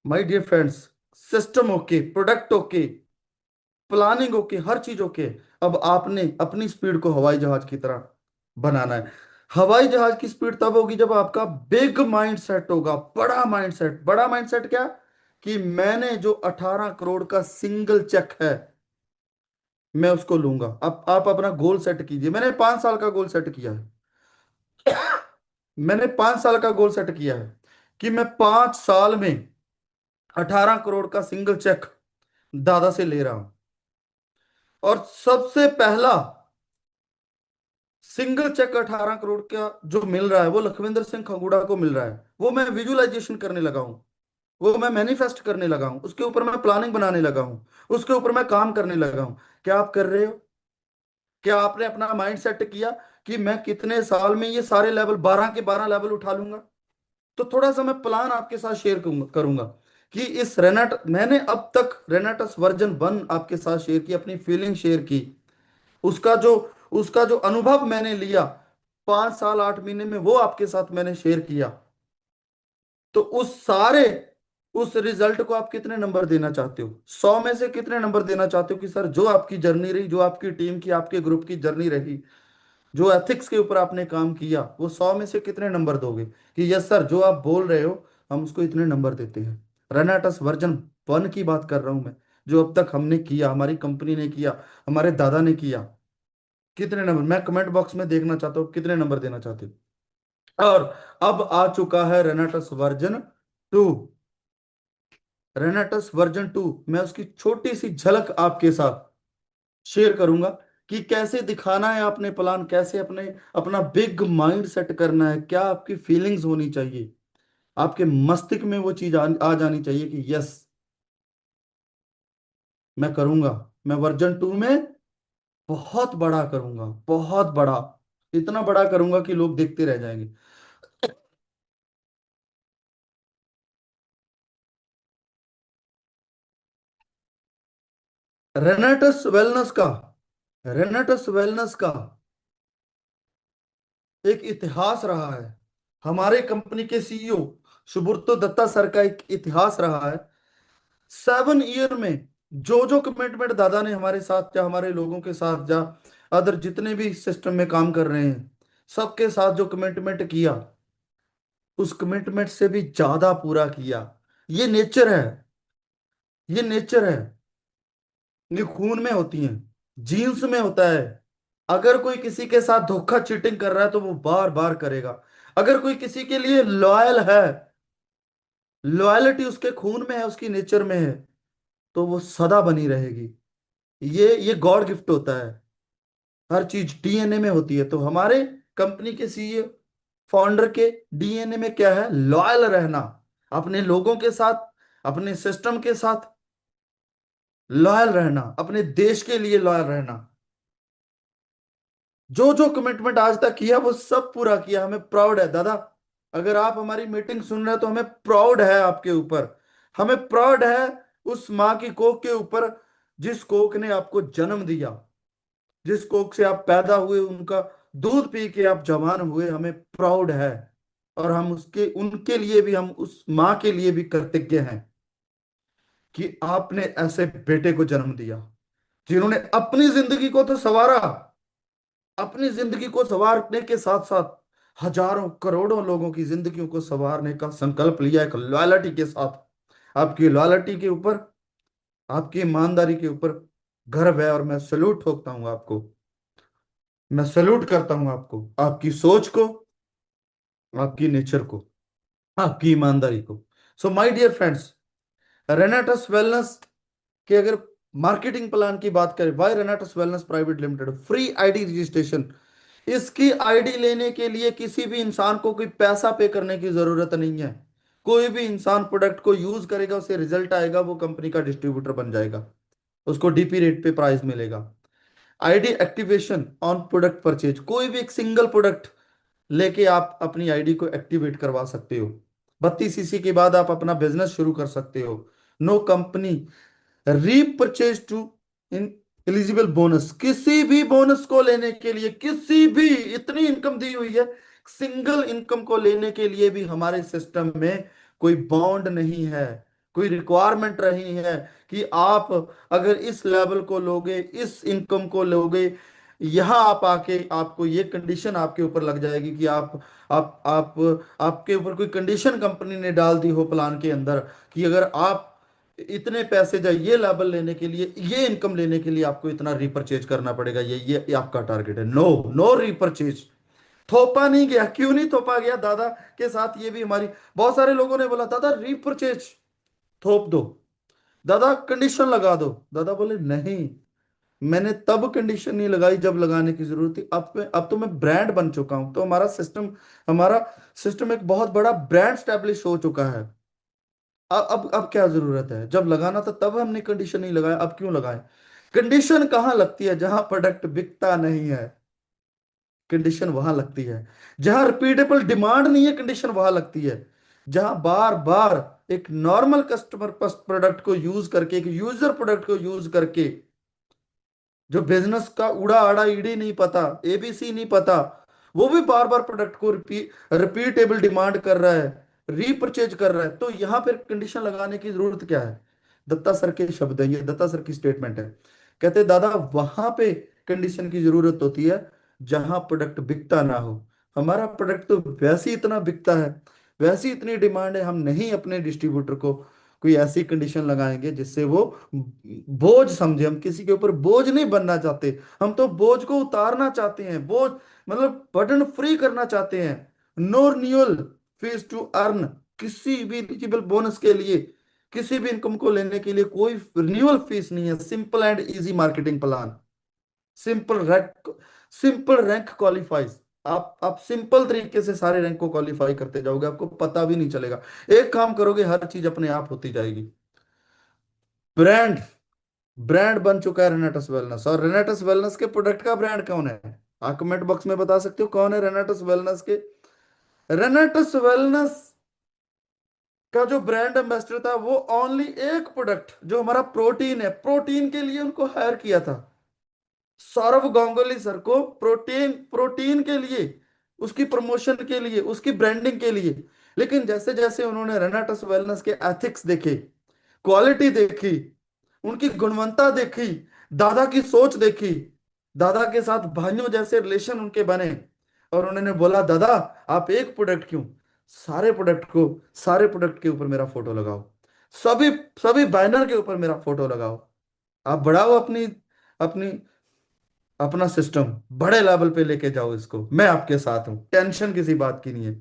My dear friends, system okay, product okay, planning okay, हर चीज okay. अब आपने अपनी स्पीड को हवाई जहाज की तरह बनाना है। हवाई जहाज की स्पीड तब होगी जब आपका बिग माइंड सेट होगा, बड़ा माइंड सेट। बड़ा माइंड सेट क्या? कि मैंने जो 18 करोड़ का सिंगल चेक है, मैं उसको लूंगा। अब आप अपना गोल सेट कीजिए। मैंने 5 साल का गोल सेट किया है। मैंने 5 साल का गोल सेट किया है कि मैं 5 साल में 18 करोड़ का सिंगल चेक दादा से ले रहा हूं। और सबसे पहला सिंगल चेक 18 करोड़ का जो मिल रहा है वो लखविंदर सिंह खंगूड़ा को मिल रहा है। वो मैं विजुअलाइजेशन करने लगा हूं, वो मैं मैनिफेस्ट करने लगा हूं, उसके ऊपर मैं प्लानिंग बनाने लगा हूं, उसके ऊपर मैं काम करने लगा हूं। क्या आप कर रहे हो? क्या आपने अपना माइंड सेट किया कि मैं कितने साल में ये सारे लेवल, 12 के 12 लेवल उठा लूंगा? तो थोड़ा सा मैं प्लान आपके साथ शेयर करूंगा कि इस रेनाट मैंने अब तक रेनाटस वर्जन 1 आपके साथ शेयर की, अपनी फीलिंग शेयर की। उसका जो उसका जो अनुभव मैंने लिया 5 साल 8 महीने में, वो आपके साथ मैंने शेयर किया। तो उस रिजल्ट को आप कितने नंबर देना चाहते हो? 100 में से कितने नंबर देना चाहते हो कि सर जो आपकी जर्नी रही, जो आपकी टीम की, आपके ग्रुप की जर्नी रही, जो एथिक्स के ऊपर आपने काम किया, वो 100 में से कितने नंबर दोगे कि यस सर जो आप बोल रहे हो हम उसको इतने नंबर देते हैं? रनाटस वर्जन 1 की बात कर रहा हूं मैं, जो अब तक हमने किया, हमारी कंपनी ने किया, हमारे दादा ने किया। कितने नंबर? मैं कमेंट बॉक्स में देखना चाहता हूँ कितने नंबर देना चाहते हो। और अब आ चुका है रेनाटस वर्जन 2। रेनाटस वर्जन 2 मैं उसकी छोटी सी झलक आपके साथ शेयर करूंगा कि कैसे दिखाना है आपने प्लान, कैसे अपने अपना बिग माइंड सेट करना है, क्या आपकी फीलिंग्स होनी चाहिए, आपके मस्तिष्क में वो चीज आ जानी चाहिए कि यस मैं करूंगा। मैं वर्जन 2 में बहुत बड़ा करूंगा, बहुत बड़ा, इतना बड़ा करूंगा कि लोग देखते रह जाएंगे। रेनेटस वेलनेस का रेनेटस वेलनेस का एक इतिहास रहा है। हमारे कंपनी के सीईओ सुब्रतो दत्ता सर का एक इतिहास रहा है। 7 ईयर में जो जो कमिटमेंट दादा ने हमारे साथ या हमारे लोगों के साथ या अदर जितने भी सिस्टम में काम कर रहे हैं, सबके साथ जो कमिटमेंट किया, उस कमिटमेंट से भी ज्यादा पूरा किया। ये नेचर है, ये नेचर है। ये खून में होती है, जीन्स में होता है। अगर कोई किसी के साथ धोखा चीटिंग कर रहा है तो वो बार बार करेगा। अगर कोई किसी के लिए लॉयल है, लॉयलिटी उसके खून में है, उसकी नेचर में है, तो वो सदा बनी रहेगी। ये गॉड गिफ्ट होता है। हर चीज डीएनए में होती है। तो हमारे कंपनी के सीईओ, फाउंडर के डीएनए में क्या है? लॉयल रहना, अपने लोगों के साथ, अपने सिस्टम के साथ लॉयल रहना, अपने देश के लिए लॉयल रहना। जो जो कमिटमेंट आज तक किया वो सब पूरा किया। हमें प्राउड है दादा। अगर आप हमारी मीटिंग सुन रहे हैं तो हमें प्राउड है आपके ऊपर। हमें प्राउड है उस माँ की कोख के ऊपर, जिस कोख ने आपको जन्म दिया, जिस कोख से आप पैदा हुए, उनका दूध पी के आप जवान हुए। हमें प्राउड है। और हम उसके उनके लिए भी, हम उस माँ के लिए भी कृतज्ञ हैं कि आपने ऐसे बेटे को जन्म दिया जिन्होंने अपनी जिंदगी को तो संवारा, अपनी जिंदगी को संवारने के साथ साथ हजारों करोड़ों लोगों की जिंदगियों को संवारने का संकल्प लिया, एक लॉयल्टी के साथ। आपकी लॉयल्टी के ऊपर, आपकी ईमानदारी के ऊपर गर्व है। और मैं सैल्यूट ठोकता हूं आपको, मैं सैल्यूट करता हूं आपको, आपकी सोच को, आपकी नेचर को, आपकी ईमानदारी को। So my dear friends, Renatus Wellness के अगर मार्केटिंग प्लान की बात करें, why Renatus Wellness private limited free ID registration. इसकी आईडी लेने के लिए किसी भी इंसान को कोई पैसा पे करने की जरूरत नहीं है। कोई भी इंसान प्रोडक्ट को यूज करेगा, उसे रिजल्ट आएगा, वो कंपनी का डिस्ट्रीब्यूटर बन जाएगा, उसको डीपी रेट पे प्राइस मिलेगा। ID activation on product purchase, कोई भी एक सिंगल प्रोडक्ट लेके आप अपनी आईडी को एक्टिवेट करवा सकते हो। 32 सीसी के बाद आप अपना बिजनेस शुरू कर सकते हो। No company repurchase to in eligible bonus, किसी भी बोनस को लेने के लिए, किसी भी, इतनी इनकम दी हुई है, सिंगल इनकम को लेने के लिए भी हमारे सिस्टम में कोई बॉन्ड नहीं है, कोई रिक्वायरमेंट रही है कि आप अगर इस लेवल को लोगे, इस इनकम को लोगे, यहाँ आप आके आपको ये कंडीशन आपके ऊपर लग जाएगी कि आप आपके ऊपर कोई कंडीशन कंपनी ने डाल दी हो प्लान के अंदर कि अगर आप इतने पैसे जाए ये लेवल लेने के लिए, ये इनकम लेने के लिए आपको इतना रीपरचेज करना पड़ेगा, ये आपका टारगेट है। No, no repurchase. थोपा नहीं गया। क्यों नहीं थोपा गया? दादा के साथ ये भी हमारी, बहुत सारे लोगों ने बोला दादा रीपरचेज थोप दो, दादा कंडीशन लगा दो। दादा बोले नहीं, मैंने तब कंडीशन नहीं लगाई जब लगाने की जरूरत थी। अब तो मैं ब्रांड बन चुका हूं, तो हमारा सिस्टम एक बहुत बड़ा ब्रांड स्टैब्लिश हो चुका है। अब क्या जरूरत है? जब लगाना था तब हमने कंडीशन नहीं लगाया, अब क्यों लगाए? कंडीशन कहाँ लगती है? जहां प्रोडक्ट बिकता नहीं है, कंडीशन वहां लगती है। जहां रिपीटेबल डिमांड नहीं है, कंडीशन वहां लगती है। जहां बार बार एक नॉर्मल कस्टमर प्रोडक्ट को यूज करके, एक यूजर प्रोडक्ट को यूज करके, जो बिजनेस का उड़ा आड़ा ईडी नहीं पता, एबीसी नहीं पता, वो भी बार बार प्रोडक्ट को रिपीटेबल डिमांड कर रहा है, रीपरचेज कर रहा है, तो यहां पर कंडीशन लगाने की जरूरत क्या है? दत्ता सर के शब्द है, ये दत्ता सर की स्टेटमेंट है। कहते दादा वहां पे कंडीशन की जरूरत होती है जहां प्रोडक्ट बिकता ना हो। हमारा प्रोडक्ट तो वैसे ही इतना बिकता है, वैसी इतनी डिमांड है, हम नहीं अपने डिस्ट्रीब्यूटर को कोई ऐसी कंडीशन लगाएंगे जिससे वो बोझ समझे। हम किसी के ऊपर बोझ नहीं बनना चाहते, हम तो बोझ को उतारना चाहते हैं, बोझ मतलब बर्डन फ्री करना चाहते हैं। No renewal fees to earn, किसी भी एलिजिबल बोनस के लिए, किसी भी इनकम को लेने के लिए कोई रिन्यूअल फीस नहीं है। Simple and easy marketing plan, simple rank, simple rank qualifies. आप सिंपल तरीके से सारे रैंक को क्वालिफाई करते जाओगे, आपको पता भी नहीं चलेगा। एक काम करोगे, हर चीज अपने आप होती जाएगी। ब्रांड, ब्रांड बन चुका है रेनेटस वेलनेस। और रेनेटस वेलनेस के प्रोडक्ट का ब्रांड कौन है? आप कमेंट बॉक्स में बता सकते हो कौन है रेनेटस वेलनेस के? रेनेटस वेलनेस का जो ब्रांड एम्बेसडर था, वो ओनली एक प्रोडक्ट जो हमारा प्रोटीन है, प्रोटीन के लिए उनको हायर किया था। सौरभ गांगुली सर को प्रोटीन, प्रोटीन के लिए, उसकी प्रमोशन के लिए, उसकी ब्रांडिंग के लिए। लेकिन जैसे जैसे उन्होंने रेनाटस वेलनेस के एथिक्स देखे, क्वालिटी देखी, उनकी गुणवत्ता देखी, दादा की सोच देखी, दादा के साथ भाइयों जैसे रिलेशन उनके बने, और उन्होंने बोला दादा आप एक प्रोडक्ट क्यों, सारे प्रोडक्ट को, सारे प्रोडक्ट के ऊपर मेरा फोटो लगाओ, सभी सभी बैनर के ऊपर मेरा फोटो लगाओ। आप बढ़ाओ अपनी अपनी अपना सिस्टम, बड़े लेवल पे लेके जाओ इसको, मैं आपके साथ हूं, टेंशन किसी बात की नहीं है।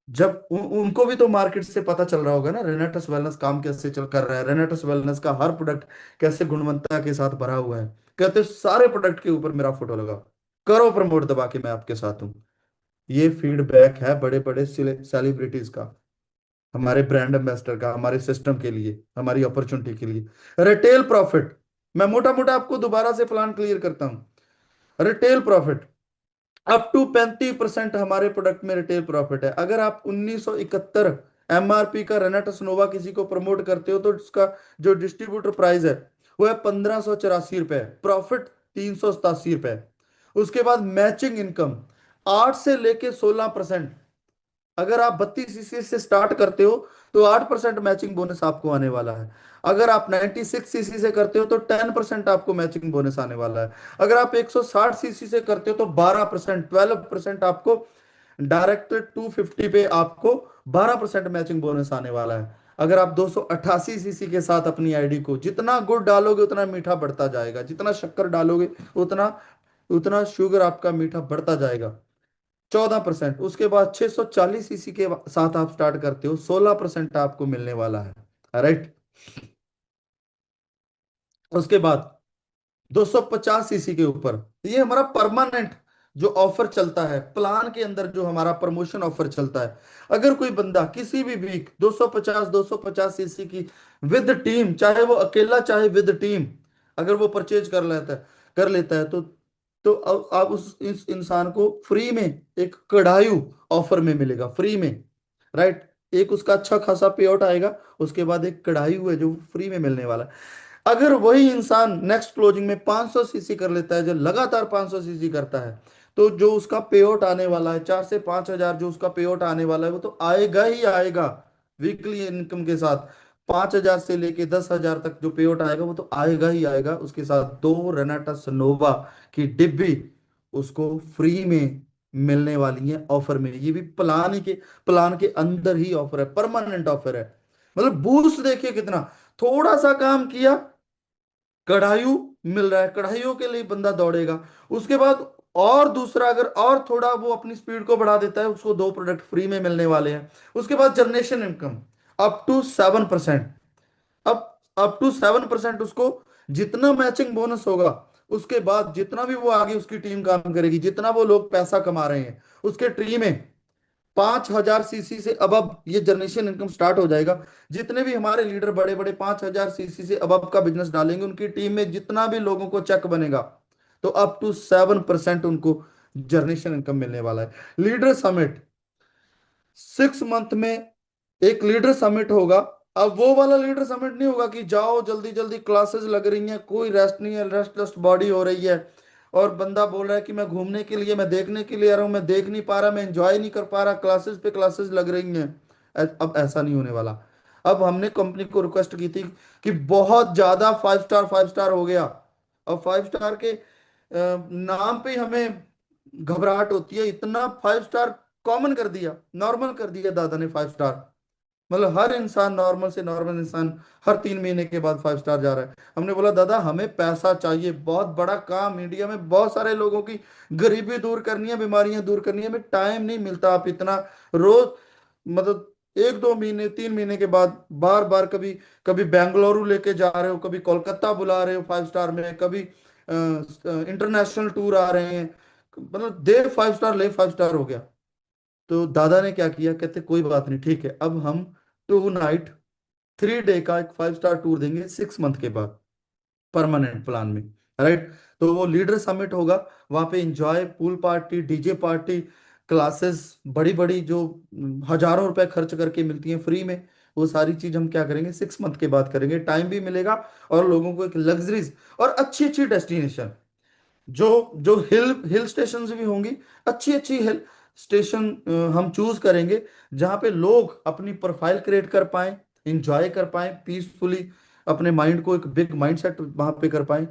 जब उनको भी तो मार्केट से पता चल रहा होगा ना रेनेटस वेलनेस काम कैसे चल कर रहा है, रेनेटस वेलनेस का हर प्रोडक्ट कैसे गुणवत्ता के साथ भरा हुआ है। कहते हैं, सारे प्रोडक्ट के ऊपर मेरा फोटो लगाओ, करो प्रमोट दबा के, मैं आपके साथ हूँ। ये फीडबैक है बड़े बड़े सेलिब्रिटीज का, हमारे ब्रांड एम्बेसडर का, हमारे सिस्टम के लिए, हमारी अपॉर्चुनिटी के लिए। रिटेल प्रॉफिट, मैं मोटा मोटा आपको दोबारा से प्लान क्लियर करता हूं। रिटेल प्रॉफिट अप टू 35% हमारे प्रोडक्ट में रिटेल प्रॉफिट है। अगर आप 1971 एमआरपी का रेनेटस नोवा किसी को प्रमोट करते हो, तो उसका जो डिस्ट्रीब्यूटर प्राइस है वो है 1584 रुपए, प्रॉफिट 387 रुपए। उसके बाद मैचिंग इनकम 8 से लेके 16%। अगर आप 32 सीसी से स्टार्ट करते हो तो 8% मैचिंग बोनस आपको आने वाला है। अगर आप 96 सीसी से करते हो तो 10% आपको मैचिंग बोनस आने वाला है। अगर आप 160 सीसी से करते हो तो 12%, 12% आपको डायरेक्ट 250 पे आपको 12% मैचिंग बोनस आने वाला है। अगर आप 288 सीसी के साथ अपनी आईडी को जितना गुड़ डालोगे उतना मीठा बढ़ता जाएगा, जितना शक्कर डालोगे उतना उतना शुगर आपका मीठा बढ़ता जाएगा, 14%। उसके बाद 640 सीसी के साथ आप स्टार्ट करते हो, 16% आपको मिलने वाला है, राइट। उसके बाद 250 सीसी के ऊपर, ये हमारा परमानेंट जो ऑफर चलता है प्लान के अंदर, जो हमारा प्रमोशन ऑफर चलता है। अगर कोई बंदा किसी भी वीक 250 सीसी की विद टीम, चाहे वो अकेला चाहे विद टीम, अगर वो परचेज कर लेता है तो अब उस इस इंसान को फ्री में एक कढ़ाई ऑफर में मिलेगा, फ्री में, राइट। एक उसका अच्छा खासा पे आउट आएगा, उसके बाद एक कढ़ाई है जो फ्री में मिलने वाला है। अगर वही इंसान नेक्स्ट क्लोजिंग में 500 सीसी कर लेता है, जो लगातार 500 सीसी करता है, तो जो उसका पे आउट आने वाला है 4 से 5 हजार, जो उसका पे आउट आने वाला है वो तो आएगा ही आएगा। वीकली इनकम के साथ 5,000 से लेके 10,000 तक जो पेआउट आएगा वो तो आएगा ही आएगा। उसके साथ दो रेनाटा सनोवा की डिब्बी उसको फ्री में मिलने वाली है ऑफर में। ये भी प्लान के अंदर ही ऑफर है, परमानेंट ऑफर है। मतलब बूस्ट देखिए कितना, थोड़ा सा काम किया, कढ़ाई मिल रहा है, कढ़ाइयों के लिए बंदा दौड़ेगा। उसके बाद और दूसरा, अगर और थोड़ा वो अपनी स्पीड को बढ़ा देता है, उसको दो प्रोडक्ट फ्री में मिलने वाले हैं। उसके बाद generation income up to 7%। Up to 7% उसको जितना मैचिंग बोनस होगा, उसके बाद जितना भी वो आगे उसकी टीम काम करेगी, जितना वो लोग पैसा कमा रहे हैं उसके ट्री में 5,000 सीसी से अबब ये जनरेशन इनकम स्टार्ट हो जाएगा। जितने भी हमारे लीडर बड़े बड़े 5,000 सीसी से अबब का बिजनेस डालेंगे, उनकी टीम में जितना भी लोगों को चेक बनेगा, तो अप टू 7% उनको जनरेशन इनकम मिलने वाला है। लीडर समिट 6 मंथ में एक लीडर समिट होगा। अब वो वाला लीडर समिट नहीं होगा कि जाओ जल्दी जल्दी क्लासेस लग रही हैं, कोई रेस्ट नहीं है, रेस्टलेस बॉडी हो रही है, और बंदा बोल रहा है कि मैं घूमने के लिए, मैं देखने के लिए आ रहा हूँ, मैं देख नहीं पा रहा, मैं एंजॉय नहीं कर पा रहा, क्लासेस पे क्लासेस लग रही हैं। अब ऐसा नहीं होने वाला। अब हमने कंपनी को रिक्वेस्ट की थी कि बहुत ज्यादा 5 स्टार हो गया, और 5 स्टार के नाम पे ही हमें घबराहट होती है। इतना 5 स्टार कॉमन कर दिया, नॉर्मल कर दिया दादा ने 5 स्टार। मतलब हर इंसान, नॉर्मल से नॉर्मल इंसान, हर 3 महीने के बाद 5 स्टार जा रहा है। हमने बोला दादा हमें पैसा चाहिए, बहुत बड़ा काम, इंडिया में बहुत सारे लोगों की गरीबी दूर करनी है, बीमारियां दूर करनी है, हमें टाइम नहीं मिलता। आप इतना रोज, मतलब 1 2 महीने 3 महीने के बाद बार बार, कभी कभी बेंगलुरु लेके जा रहे हो, कभी कोलकाता बुला रहे हो 5 स्टार में, कभी इंटरनेशनल टूर आ रहे हैं, मतलब दे 5 स्टार ले 5 स्टार हो गया। तो दादा ने क्या किया, कहते कोई बात नहीं, ठीक है, अब हम 2 नाइट 3 डे का एक 5 स्टार टूर देंगे 6 मंथ के बाद, परमानेंट प्लान में। राइट। तो वो लीडर समिट होगा, वहां पे enjoy, pool party, DJ party, classes बड़ी बड़ी जो हजारों रुपए खर्च करके मिलती हैं फ्री में, वो सारी चीज हम क्या करेंगे 6 मंथ के बाद करेंगे। टाइम भी मिलेगा, और लोगों को एक लग्जरीज और अच्छी अच्छी डेस्टिनेशन, जो जो हिल हिल स्टेशन भी होंगी, अच्छी अच्छी हिल स्टेशन हम चूज करेंगे, जहाँ पे लोग अपनी प्रोफाइल क्रिएट कर पाए, इंजॉय कर पाए पीसफुली, अपने माइंड को एक बिग माइंड सेट वहां पे कर पाए।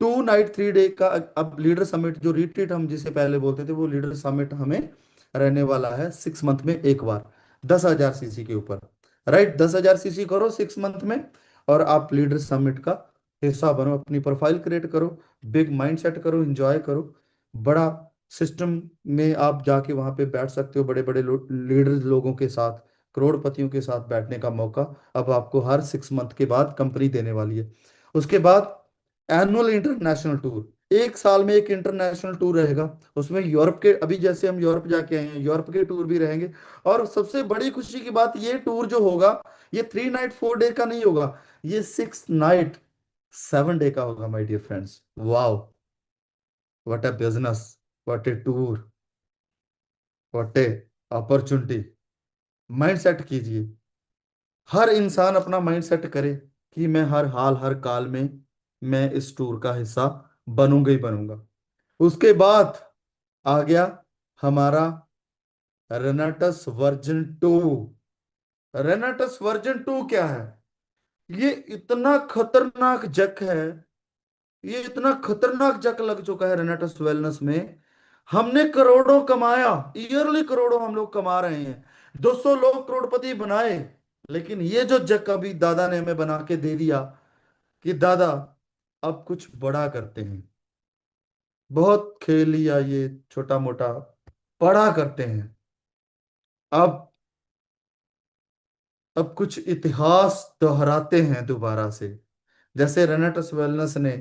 2 नाइट 3 डे का अब लीडर समिट, जो रिट्रीट हम जिसे पहले बोलते थे, वो लीडर समिट हमें रहने वाला है 6 मंथ में एक बार, 10,000 सीसी के ऊपर। राइट, 10,000 सीसी करो 6 मंथ में, और आप लीडर समिट का हिस्सा बनो, अपनी प्रोफाइल क्रिएट करो, बिग माइंड सेट करो, एंजॉय करो। बड़ा सिस्टम में आप जाके वहां पे बैठ सकते हो, बड़े बड़े लीडर्स लोगों के साथ, करोड़पतियों के साथ बैठने का मौका अब आपको हर 6 मंथ के बाद कंपनी देने वाली है। उसके बाद एनुअल इंटरनेशनल टूर, 1 साल में एक इंटरनेशनल टूर रहेगा। उसमें यूरोप के, अभी जैसे हम यूरोप जाके आए हैं, यूरोप के टूर भी रहेंगे। और सबसे बड़ी खुशी की बात, ये टूर जो होगा, ये 3 नाइट 4 डे का नहीं होगा, ये 6 नाइट 7 डे का होगा my dear friends. Wow, what a business, what a tour, what a opportunity. Mindset कीजिए, हर इंसान अपना माइंड सेट करे कि मैं हर हाल हर काल में मैं इस टूर का हिस्सा बनूंगा ही बनूंगा। उसके बाद आ गया हमारा रेनाटस वर्जन 2। रेनाटस वर्जन 2 क्या है? ये इतना खतरनाक जक है, ये इतना खतरनाक जक लग चुका है रेनाटस वेलनेस में। हमने करोड़ों कमाया, ईयरली करोड़ों हम लोग कमा रहे हैं, 200 लोग करोड़पति बनाए। लेकिन ये जो जक अभी दादा ने हमें बना के दे दिया कि दादा अब कुछ बड़ा करते हैं, बहुत खेल लिया ये छोटा मोटा, बड़ा करते हैं। अब अब कुछ इतिहास दोहराते हैं दोबारा से। जैसे रेनेटस वेलनेस ने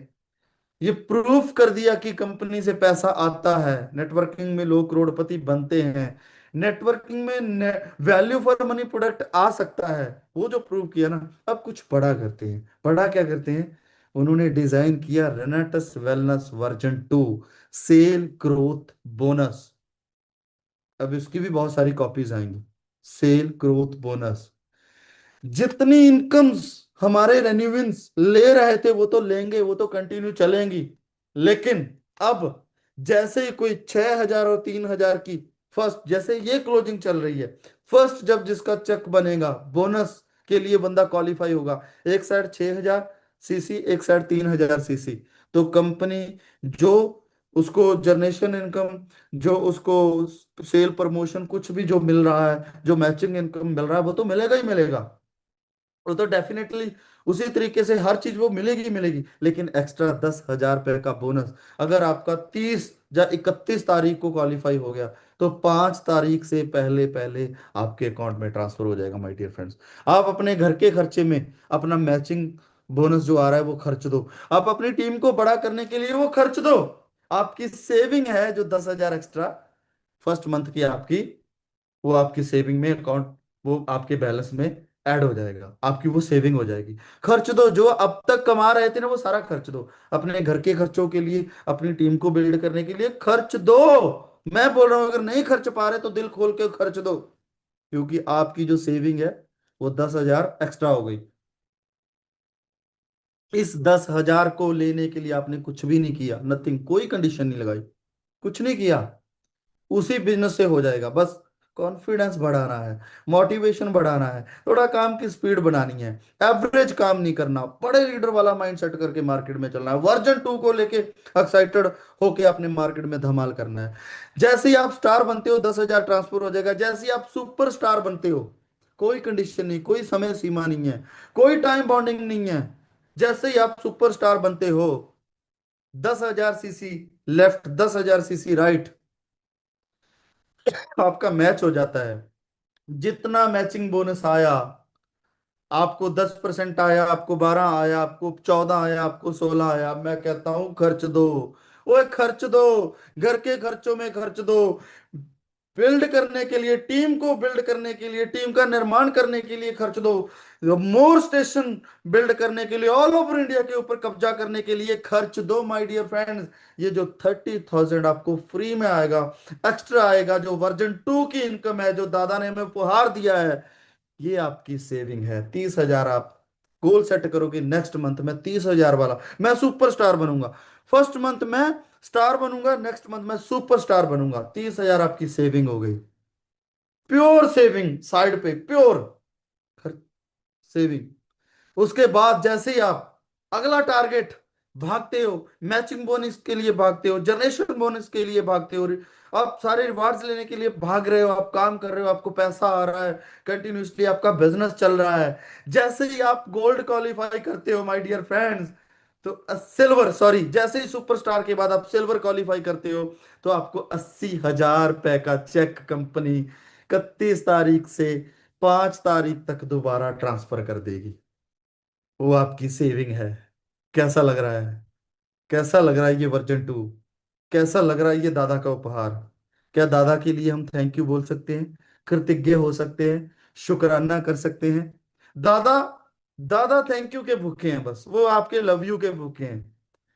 ये प्रूफ कर दिया कि कंपनी से पैसा आता है, नेटवर्किंग में लोग करोड़पति बनते हैं, नेटवर्किंग में वैल्यू फॉर मनी प्रोडक्ट आ सकता है, वो जो प्रूव किया ना। अब कुछ बड़ा करते हैं, बड़ा क्या करते हैं, उन्होंने डिजाइन किया Renatus wellness version 2 sale growth bonus. अब इसकी भी बहुत सारी कॉपीज आएंगी। सेल ग्रोथ बोनस, जितनी इनकम्स हमारे रेन्यूविंस ले रहे थे वो तो लेंगे, वो तो कंटिन्यू चलेंगी। लेकिन अब जैसे ही कोई 6,000 और 3,000 की फर्स्ट, जैसे ये क्लोजिंग चल रही है, फर्स्ट जब जिसका चेक बनेगा बोनस के लिए बंदा क्वालिफाई होगा, एक साइड 6,000 सीसी, एक साइड 3,000 सीसी, तो कंपनी जो उसको जनरेशन इनकम, जो उसको सेल प्रमोशन कुछ भी जो मिल रहा है, जो मैचिंग इनकम मिल रहा है, वो तो मिलेगा ही मिलेगा। वो तो डेफिनेटली उसी तरीके से हर चीज वो मिलेगी ही मिलेगी, लेकिन एक्स्ट्रा 10,000 रुपए का बोनस अगर आपका 30 या 31 तारीख को क्वालिफाई हो गया, तो 5 तारीख से पहले पहले आपके अकाउंट में ट्रांसफर हो जाएगा माय डियर फ्रेंड्स। आप अपने घर के खर्चे में अपना मैचिंग बोनस जो आ रहा है वो खर्च दो, आप अपनी टीम को बड़ा करने के लिए वो खर्च दो। आपकी सेविंग है जो 10,000 एक्स्ट्रा फर्स्ट मंथ की आपकी, वो आपकी सेविंग में अकाउंट, वो आपके बैलेंस में ऐड हो जाएगा, आपकी वो सेविंग हो जाएगी। खर्च दो, जो अब तक कमा रहे थे ना वो सारा खर्च दो, अपने घर के खर्चों के लिए, अपनी टीम को बिल्ड करने के लिए खर्च दो। मैं बोल रहा हूं अगर नहीं खर्च पा रहे तो दिल खोल के खर्च दो, क्योंकि आपकी जो सेविंग है वो 10,000 एक्स्ट्रा हो गई। इस 10,000 को लेने के लिए आपने कुछ भी नहीं किया, नथिंग, कोई कंडीशन नहीं लगाई, कुछ नहीं किया, उसी बिजनेस से हो जाएगा। बस कॉन्फिडेंस बढ़ाना है, मोटिवेशन बढ़ाना है, थोड़ा काम की स्पीड बनानी है, एवरेज काम नहीं करना, बड़े लीडर वाला माइंड सेट करके मार्केट में चलना है, वर्जन 2 को लेके एक्साइटेड होके अपने मार्केट में धमाल करना है। जैसे ही आप स्टार बनते हो 10,000 ट्रांसफर हो जाएगा, जैसे ही आप सुपर स्टार बनते हो कोई कंडीशन नहीं, कोई समय सीमा नहीं है, कोई टाइम बॉन्डिंग नहीं है। जैसे ही आप सुपर स्टार बनते हो, 10,000 सीसी लेफ्ट, 10,000 सीसी राइट, आपका मैच हो जाता है। जितना मैचिंग बोनस आया, आपको 10% आया, आपको 12 आया, आपको 14 आया, आपको 16 आया, मैं कहता हूं खर्च दो। ओए खर्च दो, घर के खर्चों में खर्च दो, बिल्ड करने के लिए, टीम को बिल्ड करने के लिए, टीम का निर्माण करने के लिए खर्च दो, मोर स्टेशन बिल्ड करने के लिए, ऑल ओवर इंडिया के ऊपर कब्जा करने के लिए खर्च दो माय डियर फ्रेंड्स। ये जो 30,000 आपको फ्री में आएगा, एक्स्ट्रा आएगा, जो वर्जन 2 की इनकम है जो दादा ने हमें उपहार दिया है, ये आपकी सेविंग है। 30,000 आप गोल सेट करोगे, नेक्स्ट मंथ में 30,000 वाला मैं सुपर स्टार बनूंगा, फर्स्ट मंथ में स्टार बनूंगा, नेक्स्ट मंथ में सुपर स्टार बनूंगा, 30,000 आपकी सेविंग हो गई, प्योर सेविंग साइड पे, प्योर सेविंग। उसके बाद जैसे ही आप अगला टारगेट भागते हो, मैचिंग बोनस के लिए भागते हो, जनरेशन बोनस के लिए भागते हो, आप सारे रिवार्ड्स लेने के लिए भाग रहे हो, आप काम कर रहे हो, आपको पैसा आ रहा है, कंटिन्यूसली आपका बिजनेस चल रहा है। जैसे ही आप गोल्ड क्वालिफाई करते हो माय डियर फ्रेंड्स, तो सिल्वर, सॉरी, जैसे ही सुपरस्टार के बाद आप सिल्वर क्वालिफाई करते हो, तो आपको 80,000 रुपए का चेक कंपनी 31 तारीख से 5 तारीख तक दोबारा ट्रांसफर कर देगी। वो आपकी सेविंग है। कैसा लग रहा है? कैसा लग रहा है ये वर्जन 2? कैसा लग रहा है ये दादा का उपहार? क्या दादा के लिए हम थैंक यू बोल सकते हैं, कृतज्ञ हो सकते हैं, शुक्राना कर सकते हैं? दादा, दादा थैंक यू के भूखे हैं, बस वो आपके लव यू के भूखे हैं।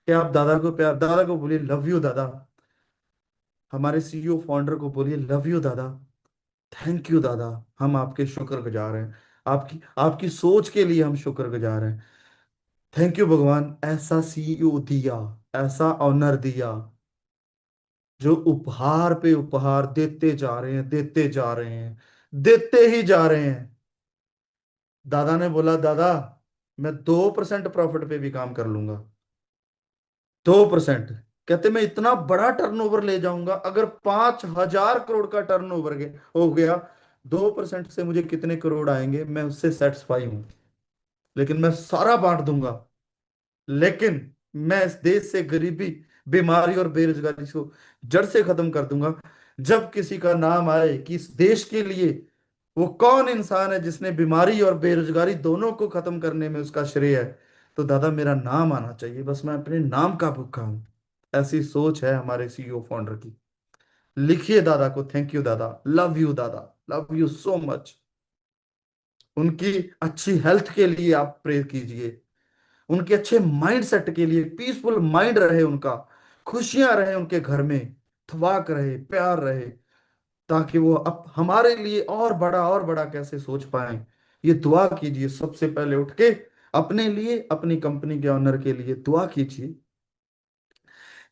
क्या आप दादा को प्यार, दादा को बोलिए लव यू दादा, हमारे सीईओ फाउंडर को बोलिए लव यू दादा, थैंक यू दादा, हम आपके शुक्रगुजार हैं, आपकी आपकी सोच के लिए हम शुक्रगुजार हैं। थैंक यू भगवान, ऐसा सीईओ दिया, ऐसा ऑनर दिया, जो उपहार पे उपहार देते जा रहे हैं, देते जा रहे हैं, देते ही जा रहे हैं। दादा ने बोला दादा मैं 2% प्रॉफिट पे भी काम कर लूंगा, 2%। कहते मैं इतना बड़ा टर्नओवर ले जाऊंगा, अगर 5,000 करोड़ का टर्नओवर हो गया, 2% से मुझे कितने करोड़ आएंगे मैं उससे सेटिस्फाई हूं, लेकिन मैं सारा बांट दूंगा। लेकिन मैं इस देश से गरीबी, बीमारी और बेरोजगारी को जड़ से खत्म कर दूंगा। जब किसी का नाम आए कि इस देश के लिए वो कौन इंसान है जिसने बीमारी और बेरोजगारी दोनों को खत्म करने में उसका श्रेय है, तो दादा मेरा नाम आना चाहिए, बस मैं अपने नाम का भूखा हूं। ऐसी सोच है हमारे सीईओ फाउंडर की। लिखिए दादा को थैंक यू दादा, लव यू दादा, लव यू सो मच। उनकी अच्छी हेल्थ के लिए आप प्रे कीजिए, उनके अच्छे माइंड सेट के लिए, पीसफुल माइंड रहे उनका, खुशियां रहे उनके घर में, थवाक रहे, प्यार रहे, ताकि वो अब हमारे लिए और बड़ा कैसे सोच पाए। ये दुआ कीजिए सबसे पहले उठ के, अपने लिए, अपनी कंपनी के ऑनर के लिए दुआ कीजिए।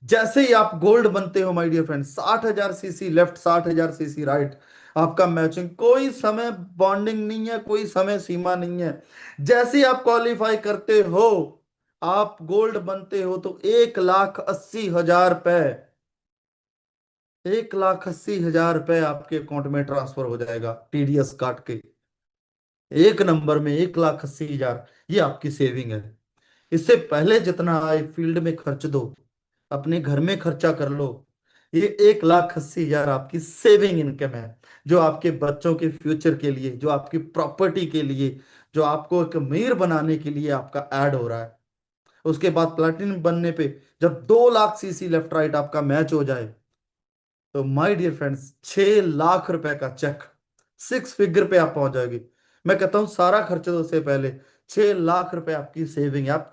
जैसे ही आप गोल्ड बनते हो my dear friend, 60,000 CC left, 60,000 CC right, आपका मैचिंग, कोई समय बॉन्डिंग नहीं है, कोई समय सीमा नहीं है। जैसे ही आप क्वालिफाई करते हो, आप गोल्ड बनते हो, तो 1,80,000 रुपए, 1,80,000 रुपए आपके अकाउंट में ट्रांसफर हो जाएगा टीडीएस काट के। एक नंबर में 1,80,000, ये आपकी सेविंग है। इससे पहले जितना आए फील्ड में खर्च दो, अपने घर में खर्चा कर लो। ये 1,80,000 आपकी सेविंग इनकम है, जो आपके बच्चों के फ्यूचर के लिए, जो आपकी प्रॉपर्टी के लिए, जो आपको एक अमीर बनाने के लिए आपका ऐड हो रहा है। उसके बाद प्लेटिनम बनने पे जब 2 लाख सीसी लेफ्ट राइट आपका मैच हो जाए, तो माय डियर फ्रेंड्स, 6 लाख रुपए का चेक, 6 फिगर पे आप पहुंच जाएगी। मैं कहता हूं सारा खर्च दो से पहले 6 लाख रुपए आपकी सेविंग है। आप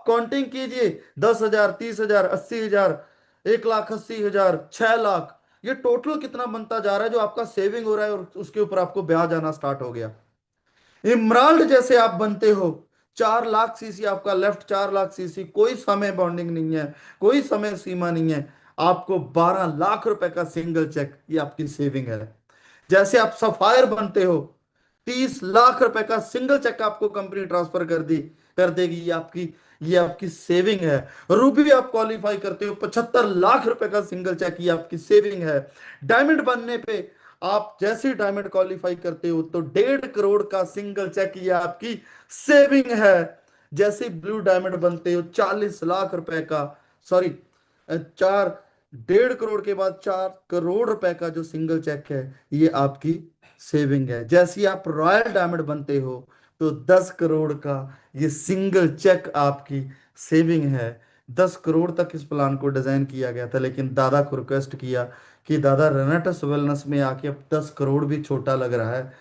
काउंटिंग कीजिए, 10,000, 30,000, 80,000, 1,80,000, 6 लाख, ये टोटल कितना बनता जा रहा है जो आपका सेविंग हो रहा है, और उसके ऊपर आपको ब्याज आना स्टार्ट हो गया। इमराल्ड जैसे आप बनते हो, 4 लाख सीसी आपका लेफ्ट, 4 लाख सीसी, कोई समय बॉन्डिंग नहीं है, कोई समय सीमा नहीं है। आपको 12 लाख रुपए का सिंगल चेक, ये आपकी सेविंग है। जैसे आप सफायर बनते हो, 30 लाख रुपए का सिंगल चेक आपको कंपनी ट्रांसफर कर देगी, ये आपकी सेविंग है। रूबी आप क्वालिफाई करते हो, 75 लाख रुपए का सिंगल चेक, ये आपकी सेविंग है। डायमंड बनने पे आप जैसे ही डायमंड क्वालिफाई करते हो, तो 1.5 करोड़ का सिंगल चेक, ये आपकी सेविंग है। जैसे ही ब्लू डायमंड बनते हो, 40 लाख रुपए का, सॉरी, चार 1.5 करोड़ के बाद 4 करोड़ रुपए का जो सिंगल चेक है, ये आपकी सेविंग है। जैसे ही आप रॉयल डायमंड बनते हो, तो 10 करोड़ का ये सिंगल चेक आपकी सेविंग है। 10 करोड़ तक इस प्लान को डिजाइन किया गया था, लेकिन दादा को रिक्वेस्ट किया कि दादा, रेनेटस वेलनेस में आके अब 10 करोड़ भी छोटा लग रहा है,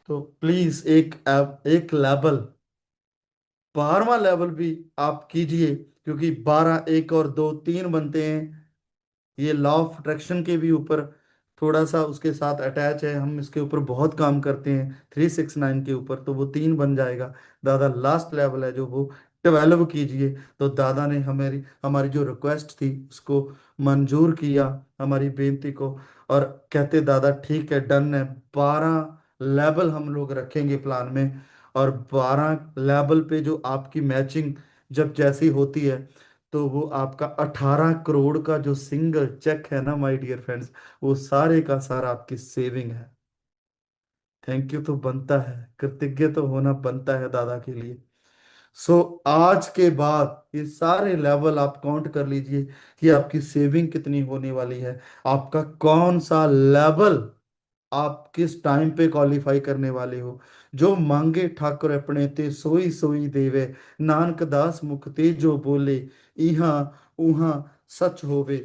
तो प्लीज एक लेवल, 12वां लेवल भी आप कीजिए, क्योंकि 12, एक और दो, 3 बनते हैं। ये लॉ ऑफ अट्रैक्शन के भी ऊपर थोड़ा सा उसके साथ अटैच है, हम इसके ऊपर बहुत काम करते हैं 369 के ऊपर, तो वो 3 बन जाएगा। दादा लास्ट लेवल है जो, वो 12 कीजिए। तो दादा ने हमारी हमारी जो रिक्वेस्ट थी उसको मंजूर किया, हमारी बेनती को, और कहते दादा ठीक है, डन है, 12 लेवल हम लोग रखेंगे प्लान में। और 12 लेवल पे जो आपकी मैचिंग जब जैसी होती है, तो वो आपका 18 करोड़ का जो सिंगल चेक है ना माय डियर फ्रेंड्स, वो सारे का सारा आपकी सेविंग है। थैंक यू तो बनता है, कृतज्ञ तो होना बनता है दादा के लिए। सो आज के बाद ये सारे लेवल आप काउंट कर लीजिए कि आपकी सेविंग कितनी होने वाली है। आपका कौन सा लेवल आप किस टाइम पे क्वालिफाई करने वाले हो। जो मांगे ठाकुर अपने ते, सोई सोई देवे, नानक दास मुख ते जो बोले, इहां उहां सच होवे।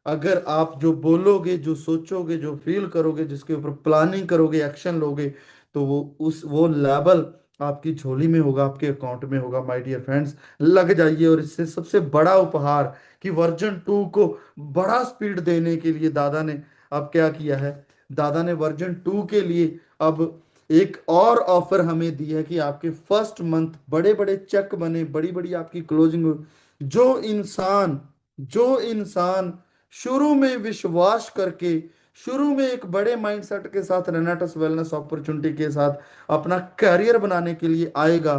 अगर आप जो बोलोगे, जो सोचोगे, जो फील करोगे, जिसके ऊपर प्लानिंग करोगे, एक्शन लोगे, तो वो लेवल आपकी झोली में होगा, आपके अकाउंट में होगा माय डियर फ्रेंड्स। लग जाइए। और इससे सबसे बड़ा उपहार कि वर्जन 2 को बड़ा स्पीड देने के लिए दादा ने अब क्या किया है, दादा ने वर्जन 2 के लिए अब एक और ऑफर हमें दी है कि आपके फर्स्ट मंथ बड़े बड़े चेक बने, बड़ी बड़ी आपकी क्लोजिंग हो। जो इंसान शुरू में विश्वास करके, शुरू में एक बड़े माइंडसेट के साथ रेनाटस वेलनेस अपॉर्चुनिटी के साथ अपना करियर बनाने के लिए आएगा,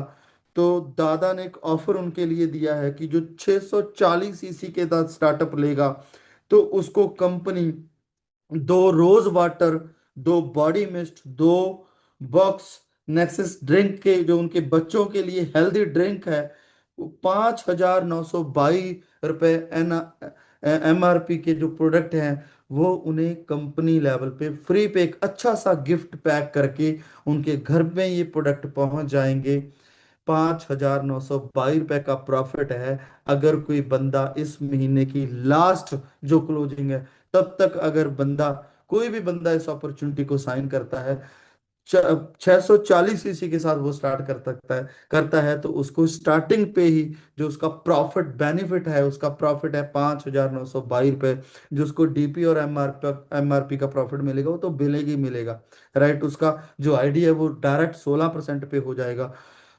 तो दादा ने एक ऑफर उनके लिए दिया है कि जो 640 सीसी के साथ स्टार्टअप लेगा, तो उसको company 2 rose water, 2 body mist, 2 box nexus drink के, जो उनके बच्चों के लिए हेल्दी ड्रिंक है, वो 5,922 रुपये MRP के जो प्रोडक्ट हैं, वो उन्हें कंपनी लेवल पे फ्री पे एक अच्छा सा गिफ्ट पैक करके उनके घर में ये प्रोडक्ट पहुंच जाएंगे। 5,922 रुपये का प्रॉफिट है। अगर कोई बंदा इस महीने की लास्ट जो क्लोजिंग है, तब तक अगर बंदा, कोई भी बंदा इस अपॉर्चुनिटी को साइन करता है, 640 सीसी के साथ वो स्टार्ट करता है, तो उसको स्टार्टिंग पे ही जो उसका प्रॉफिट बेनिफिट है, उसका प्रॉफिट है 5,922 रुपये। जो उसको डीपी और एमआरपी का प्रॉफिट मिलेगा, वो तो मिलेगा ही मिलेगा, राइट। उसका जो आईडी है वो डायरेक्ट 16% पे हो जाएगा।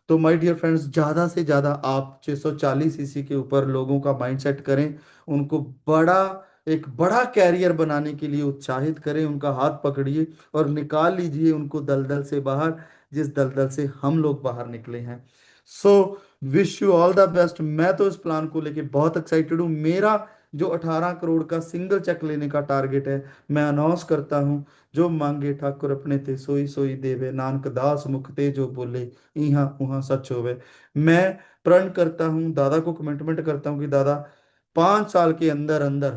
तो माय डियर फ्रेंड्स, ज़्यादा से ज़्यादा आप 640 सीसी के ऊपर लोगों का माइंडसेट करें, उनको बड़ा एक बड़ा कैरियर बनाने के लिए उत्साहित करें, उनका हाथ पकड़िए और निकाल लीजिए उनको दलदल से बाहर, जिस दलदल से हम लोग बाहर निकले हैं। So wish you all the best. मैं तो इस प्लान को लेके बहुत एक्साइटेड हूँ। मेरा जो 18 करोड़ का सिंगल चेक लेने का टारगेट है, मैं अनाउंस करता हूँ, जो मांगे ठाकुर अपने ते सोई सोई देवे, नानक दास मुख ते जो बोले, इहाँ उहाँ सच होवे। मैं प्रण करता हूँ, दादा को कमिटमेंट करता हूँ कि दादा 5 साल के अंदर अंदर,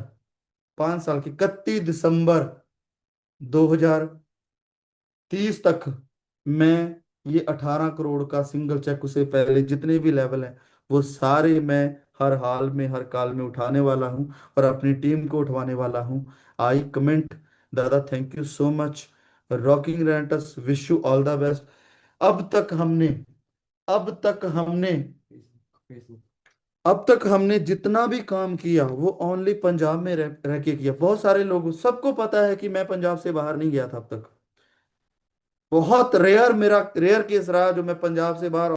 5 साल की 31 दिसंबर 2030 तक, मैं ये 18 करोड़ का सिंगल चेक, उसे पहले जितने भी लेवल हैं वो सारे मैं हर हाल में हर काल में उठाने वाला हूँ और अपनी टीम को उठवाने वाला हूँ। I comment. दादा thank you so much. Rocking रेंटस wish you all the best. अब तक हमने अब तक हमने अब तक हमने जितना भी काम किया वो ओनली पंजाब में रह के किया। बहुत सारे लोग, सबको पता है कि मैं पंजाब से बाहर नहीं गया था अब तक। बहुत रेयर, मेरा रेयर केस रहा जो मैं पंजाब से बाहर